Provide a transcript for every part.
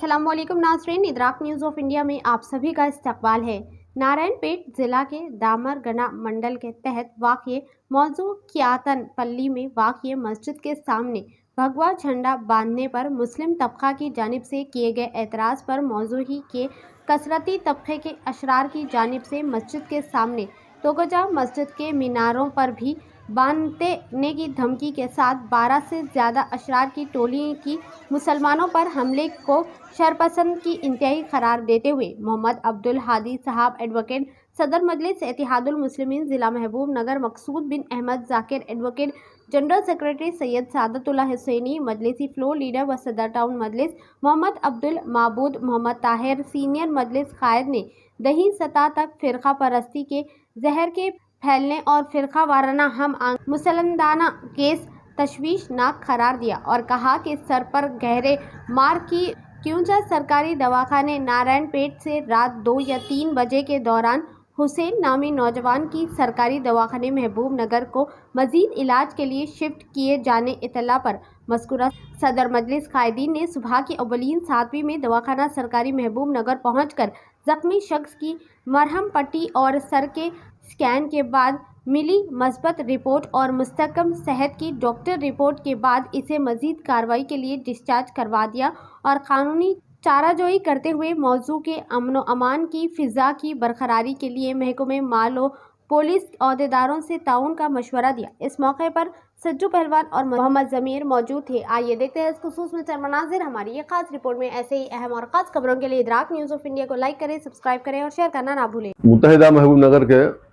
अस्सलाम वालेकुम नाज़रीन, इदराक न्यूज़ ऑफ इंडिया में आप सभी का इस्तकबाल है। नारायणपेट ज़िला के दामरगना मंडल के तहत वाक़िए मौजू कियातन पल्ली में वाक़िए मस्जिद के सामने भगवा झंडा बांधने पर मुस्लिम तबका की जानिब से किए गए एतराज़ पर मौजू ही के कसरती तबके के अशरार की जानिब से मस्जिद के सामने तोगजा मस्जिद के मीनारों पर भी बांधने की धमकी के साथ 12 से ज़्यादा अशरार की टोली की मुसलमानों पर हमले को शरपसंद की इंतहाई करार देते हुए मोहम्मद अब्दुल हादी साहब एडवोकेट सदर मजलिस इत्तेहादुल मुस्लिमीन ज़िला Mahbubnagar Maqsood bin Ahmed Zakir advocate general secretary Syed Sadatullah Hussaini मजलिसी फ्लोर लीडर व सदर टाउन मजलिस मोहम्मद अब्दुल माबूद मोहम्मद ताहिर सीनियर मजलिस कायद ने दही सतह तक फ़िरका परस्ती के जहर के फैलने और फ़िरका वाराना हम मुसलमाना केस तशवीशनाक करार दिया और कहा कि सर पर गहरे मार की क्योंकि सरकारी दवाखाने नारायणपेट से रात 2 या 3 बजे के दौरान हुसैन नामी नौजवान की सरकारी दवाखाने महबूब नगर को मजीद इलाज के लिए शिफ्ट किए जाने इतला पर मज़कूरा सदर मजलिस कायदीन ने सुबह की अवलीन 7वीं में दवाखाना सरकारी महबूब नगर पहुंचकर जख्मी शख्स की मरहम पट्टी और सर के स्कैन के बाद मिली मस्बत रिपोर्ट और मुस्तकम सेहत की डॉक्टर रिपोर्ट के बाद इसे मजीद कार्रवाई के लिए डिस्चार्ज करवा दिया और कानूनी चाराजोई करते हुए मौजू के अमन व अमान की फ़िज़ा की बरकरारी के लिए महकमे माल व पुलिस अहदेदारों से ताउन का मशवरा दिया। इस मौके पर सज्जू पहलवान और मोहम्मद ज़मीर मौजूद थे। आइए देखते हैं इस खुसूस में चंद मनाज़िर हमारी ये खास रिपोर्ट में। ऐसे ही अहम और ख़ास खबरों के लिए इदराक न्यूज़ ऑफ इंडिया को लाइक करें, सब्सक्राइब करें और शेयर करना ना भूलें। मुत्तहिदा महबूब नगर के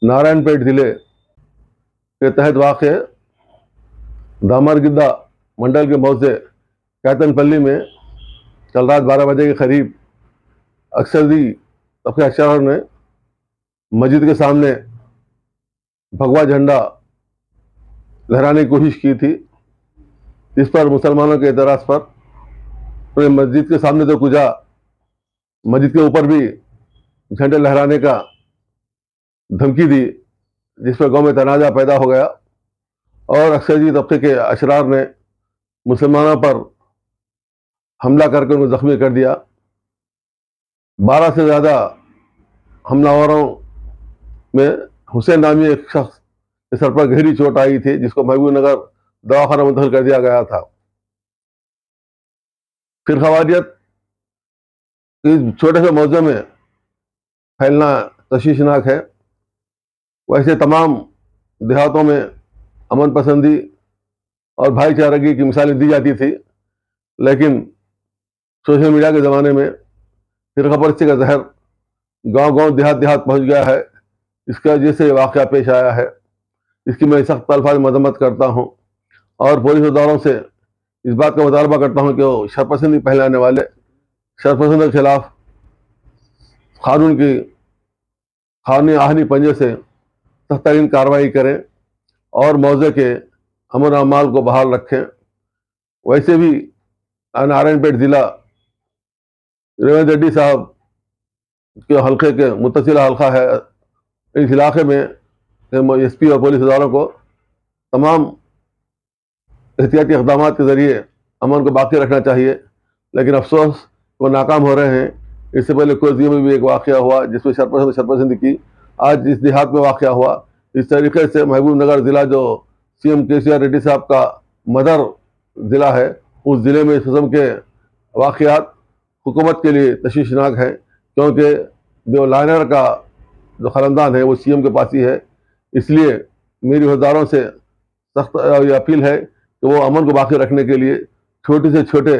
नारायणपेट ज़िले के तहत वाक़े दामरगिद्दा मंडल के मौजे कैतनपल्ली में कल रात 12 बजे के करीब अक्सरी तबके अशरार ने मस्जिद के सामने भगवा झंडा लहराने की कोशिश की थी। इस पर मुसलमानों के एतराज़ पर पूरे मस्जिद के सामने तो कुजा मस्जिद के ऊपर भी झंडे लहराने का धमकी दी, जिस पर गांव में तनाज़ा पैदा हो गया और अक्सरी तबके के अशरार ने मुसलमानों पर हमला करके उनको ज़ख्मी कर दिया। 12 से ज़्यादा हमलावरों में हुसैन नामी एक शख्स के सर पर गहरी चोट आई थी, जिसको महबूब नगर दवाखाना मुंतकिल कर दिया गया था। फिर खवारियत इस छोटे से मौजे में फैलना तशवीशनाक है। वैसे तमाम देहातों में अमन पसंदी और भाईचारगी की मिसालें दी जाती थी, लेकिन सोशल मीडिया के ज़माने में फ़िरका परस्ती का जहर गांव-गांव देहात पहुंच गया है। इसकी वजह से वाक़या पेश आया है। इसकी मैं सख्त अल्फाज में मज़म्मत करता हूं और पुलिस अदारों से इस बात का मुतालबा करता हूं कि वो शरपसंदी फैलाने वाले शरपसंद के खिलाफ कानूनी आहनी पंजे से सख्त तरीन कार्रवाई करें और मौजे के अमन व अमाल को बहाल रखें। वैसे भी नारायणपेट ज़िला रेवंत रेड्डी साहब के हल्के के मुत्तसिला हल्का है। इस इलाके में एसपी और पुलिस अदारों को तमाम एहतियाती इक़दामात के ज़रिए अमन को बाकी रखना चाहिए, लेकिन अफसोस वो नाकाम हो रहे हैं। इससे पहले कोजिया में भी एक वाक़या हुआ जिसमें शरपसंदी की। आज इस देहात में वाक़या हुआ। इस तरीके से महबूब नगर ज़िला जो CM KCR रेड्डी साहब का मदर ज़िला है, उस ज़िले में इस किस्म के वाक़यात हुकूमत के लिए तशवीशनाक है, क्योंकि जो लाइनर का जो ख़ानदान है वो CM के पास ही है। इसलिए मेरी अहदेदारों से सख्त ये अपील है कि वो अमन को बाकी रखने के लिए छोटे से छोटे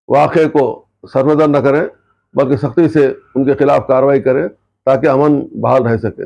वाक़े को सरनज़र न करें, बल्कि सख्ती से उनके खिलाफ कार्रवाई करें ताकि अमन बहाल रह सके।